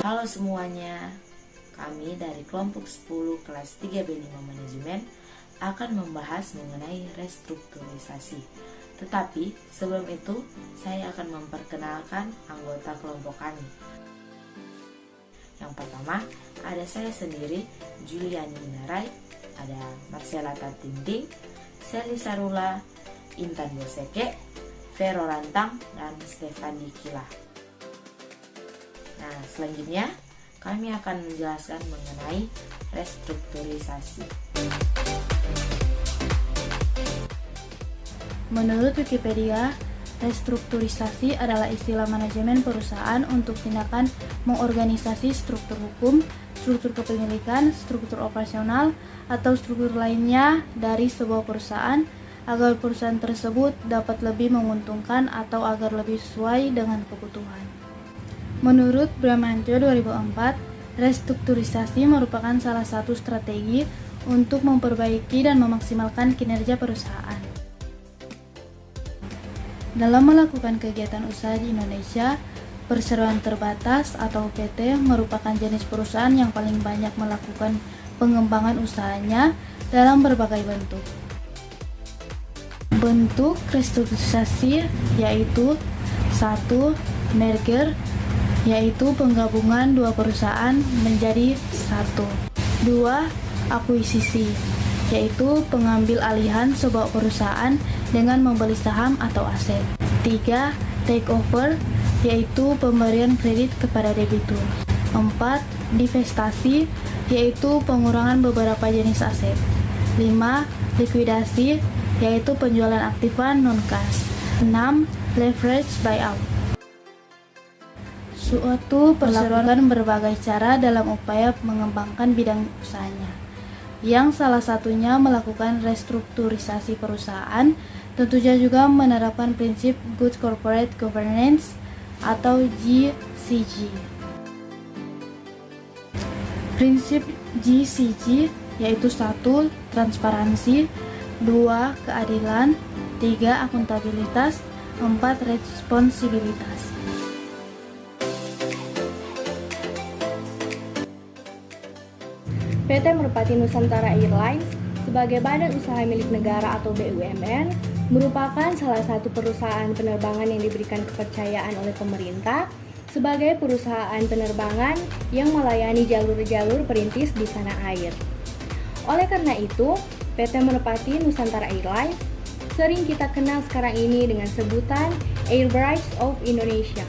Halo semuanya, kami dari kelompok 10 kelas 3B5 Manajemen akan membahas mengenai restrukturisasi. Tetapi sebelum itu, saya akan memperkenalkan anggota kelompok kami. Yang pertama, ada saya sendiri, Juliani Minarai, ada Marcella Tatinting, Sally Sarula, Intan Boseke, Vero Rantang, dan Stefani Kila. Nah, selanjutnya kami akan menjelaskan mengenai restrukturisasi. Menurut Wikipedia, restrukturisasi adalah istilah manajemen perusahaan untuk tindakan mengorganisasi struktur hukum, struktur kepemilikan, struktur operasional, atau struktur lainnya dari sebuah perusahaan agar perusahaan tersebut dapat lebih menguntungkan atau agar lebih sesuai dengan kebutuhan. Menurut Bramantyo 2004, restrukturisasi merupakan salah satu strategi untuk memperbaiki dan memaksimalkan kinerja perusahaan. Dalam melakukan kegiatan usaha di Indonesia, perseroan terbatas atau PT merupakan jenis perusahaan yang paling banyak melakukan pengembangan usahanya dalam berbagai bentuk. Bentuk restrukturisasi yaitu 1. Merger, yaitu penggabungan dua perusahaan menjadi satu. 2. Akuisisi, yaitu pengambil alihan sebuah perusahaan dengan membeli saham atau aset. 3. Takeover, yaitu pemberian kredit kepada debitur. 4. Divestasi, yaitu pengurangan beberapa jenis aset. 5. Likuidasi, yaitu penjualan aktiva non-cash. 6. Leverage buyout. Suatu perseroan berbagai cara dalam upaya mengembangkan bidang usahanya, yang salah satunya melakukan restrukturisasi perusahaan, tentunya juga menerapkan prinsip Good Corporate Governance atau GCG. Prinsip GCG yaitu 1. Transparansi, 2. Keadilan, 3. Akuntabilitas, 4. Responsibilitas. PT Merpati Nusantara Airlines sebagai badan usaha milik negara atau BUMN merupakan salah satu perusahaan penerbangan yang diberikan kepercayaan oleh pemerintah sebagai perusahaan penerbangan yang melayani jalur-jalur perintis di tanah air. Oleh karena itu, PT Merpati Nusantara Airlines sering kita kenal sekarang ini dengan sebutan Airbus of Indonesia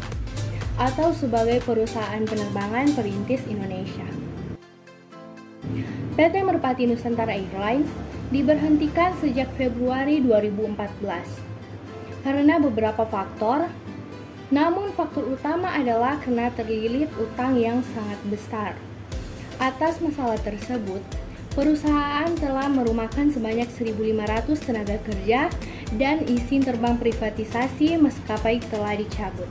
atau sebagai perusahaan penerbangan perintis Indonesia. PT Merpati Nusantara Airlines diberhentikan sejak Februari 2014 karena beberapa faktor, namun faktor utama adalah karena terlilit utang yang sangat besar. Atas masalah tersebut, perusahaan telah merumahkan sebanyak 1.500 tenaga kerja dan izin terbang privatisasi maskapai telah dicabut.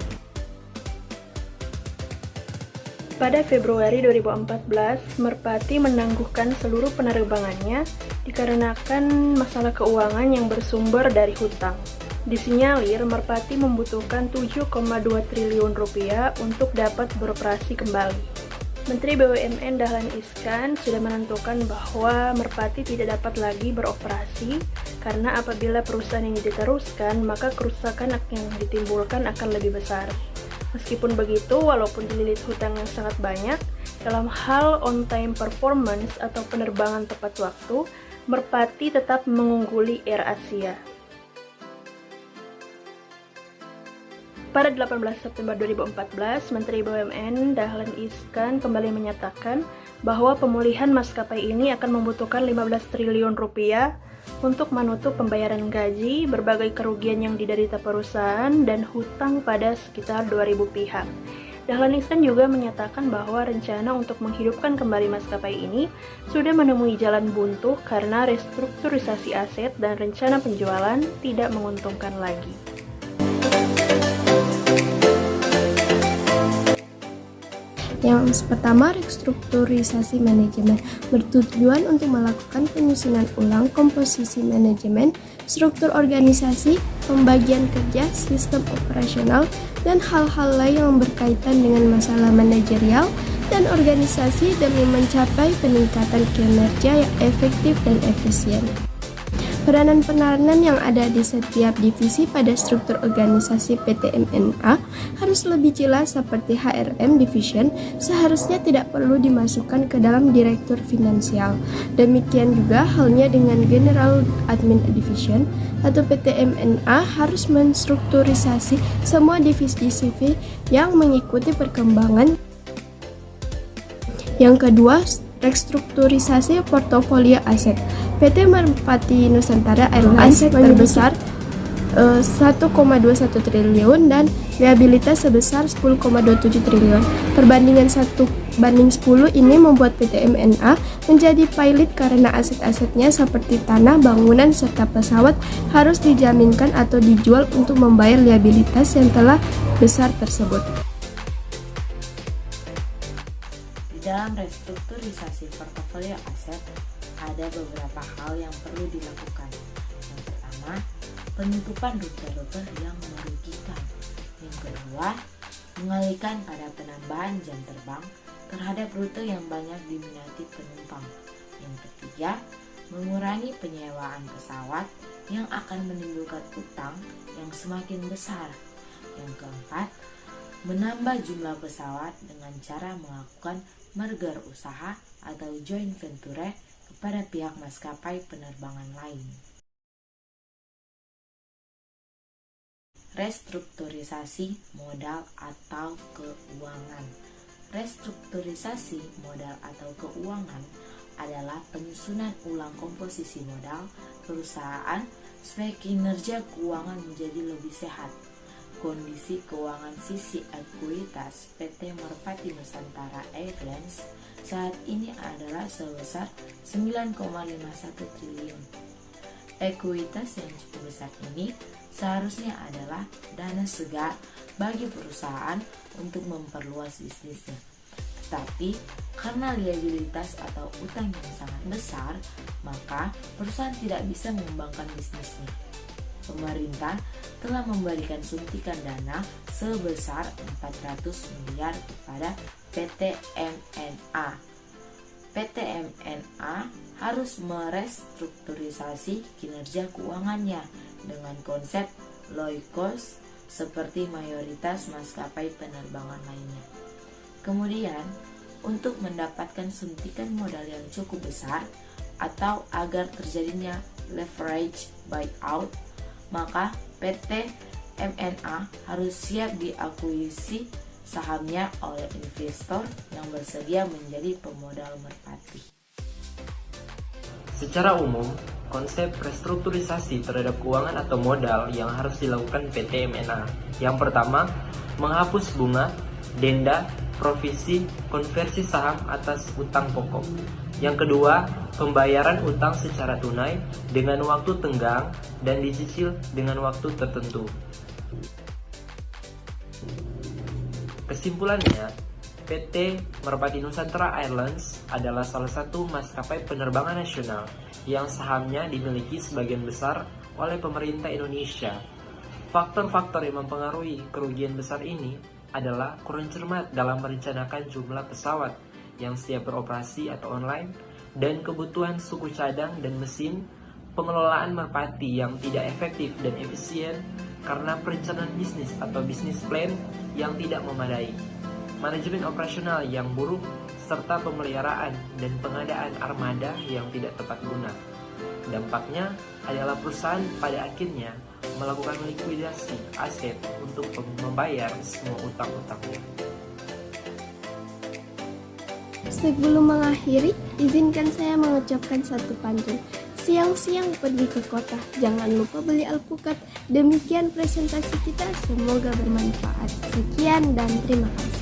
Pada Februari 2014, Merpati menangguhkan seluruh penerbangannya dikarenakan masalah keuangan yang bersumber dari hutang. Disinyalir Merpati membutuhkan 7,2 triliun rupiah untuk dapat beroperasi kembali. Menteri BUMN Dahlan Iskan sudah menentukan bahwa Merpati tidak dapat lagi beroperasi karena apabila perusahaan ini diteruskan, maka kerusakan yang ditimbulkan akan lebih besar. Meskipun begitu, walaupun dililit hutang yang sangat banyak, dalam hal on-time performance atau penerbangan tepat waktu, Merpati tetap mengungguli AirAsia. Pada 18 September 2014, Menteri BUMN Dahlan Iskan kembali menyatakan bahwa pemulihan maskapai ini akan membutuhkan 15 triliun rupiah untuk menutup pembayaran gaji, berbagai kerugian yang diderita perusahaan, dan hutang pada sekitar 2.000 pihak. Dahlan Iskan juga menyatakan bahwa rencana untuk menghidupkan kembali maskapai ini sudah menemui jalan buntu karena restrukturisasi aset dan rencana penjualan tidak menguntungkan lagi. Yang pertama, restrukturisasi manajemen bertujuan untuk melakukan penyusunan ulang komposisi manajemen, struktur organisasi, pembagian kerja, sistem operasional, dan hal-hal lain yang berkaitan dengan masalah manajerial dan organisasi demi mencapai peningkatan kinerja yang efektif dan efisien. Peranan-peranan yang ada di setiap divisi pada struktur organisasi PT MNA harus lebih jelas seperti HRM Division seharusnya tidak perlu dimasukkan ke dalam Direktur Finansial. Demikian juga halnya dengan General Admin Division atau PT MNA harus menstrukturisasi semua divisi yang mengikuti perkembangan. Yang kedua, restrukturisasi portofolio aset. PT Merpati Nusantara Airlines aset terbesar 1,21 triliun dan liabilitas sebesar 10,27 triliun. Perbandingan 1:10 ini membuat PT MNA menjadi pilot karena aset-asetnya seperti tanah, bangunan, serta pesawat harus dijaminkan atau dijual untuk membayar liabilitas yang telah besar tersebut. Di dalam restrukturisasi portofolio aset, ada beberapa hal yang perlu dilakukan. Yang pertama, penutupan rute-rute yang merugikan. Yang kedua, mengalihkan pada penambahan jam terbang terhadap rute yang banyak diminati penumpang. Yang ketiga, mengurangi penyewaan pesawat yang akan menimbulkan utang yang semakin besar. Yang keempat, menambah jumlah pesawat dengan cara melakukan merger usaha atau joint venture kepada pihak maskapai penerbangan lain. Restrukturisasi modal atau keuangan. Restrukturisasi modal atau keuangan adalah penyusunan ulang komposisi modal perusahaan supaya kinerja keuangan menjadi lebih sehat. Kondisi keuangan sisi ekuitas PT Merpati Nusantara Airlines saat ini adalah sebesar 9,51 triliun. Ekuitas yang cukup besar ini seharusnya adalah dana segar bagi perusahaan untuk memperluas bisnisnya. Tetapi karena liabilitas atau utang yang sangat besar, maka perusahaan tidak bisa mengembangkan bisnisnya. Pemerintah telah memberikan suntikan dana sebesar 400 miliar kepada PT MNA. PT MNA harus merestrukturisasi kinerja keuangannya dengan konsep low cost seperti mayoritas maskapai penerbangan lainnya. Kemudian, untuk mendapatkan suntikan modal yang cukup besar atau agar terjadinya leverage buyout, maka PT MNA harus siap diakuisisi sahamnya oleh investor yang bersedia menjadi pemodal Merpati. Secara umum, konsep restrukturisasi terhadap keuangan atau modal yang harus dilakukan PT MNA. Yang pertama, menghapus bunga, denda, provisi, konversi saham atas utang pokok. Yang kedua, pembayaran utang secara tunai dengan waktu tenggang dan dicicil dengan waktu tertentu. Kesimpulannya, PT Merpati Nusantara Airlines adalah salah satu maskapai penerbangan nasional yang sahamnya dimiliki sebagian besar oleh pemerintah Indonesia. Faktor-faktor yang mempengaruhi kerugian besar ini adalah kurang cermat dalam merencanakan jumlah pesawat yang siap beroperasi atau online, dan kebutuhan suku cadang dan mesin, pengelolaan Merpati yang tidak efektif dan efisien karena perencanaan bisnis atau bisnis plan yang tidak memadai, manajemen operasional yang buruk, serta pemeliharaan dan pengadaan armada yang tidak tepat guna. Dampaknya adalah perusahaan pada akhirnya melakukan likuidasi aset untuk membayar semua utang-utangnya. Sebelum mengakhiri, izinkan saya mengucapkan satu pantun. Siang-siang pergi ke kota, jangan lupa beli alpukat. Demikian presentasi kita, semoga bermanfaat. Sekian dan terima kasih.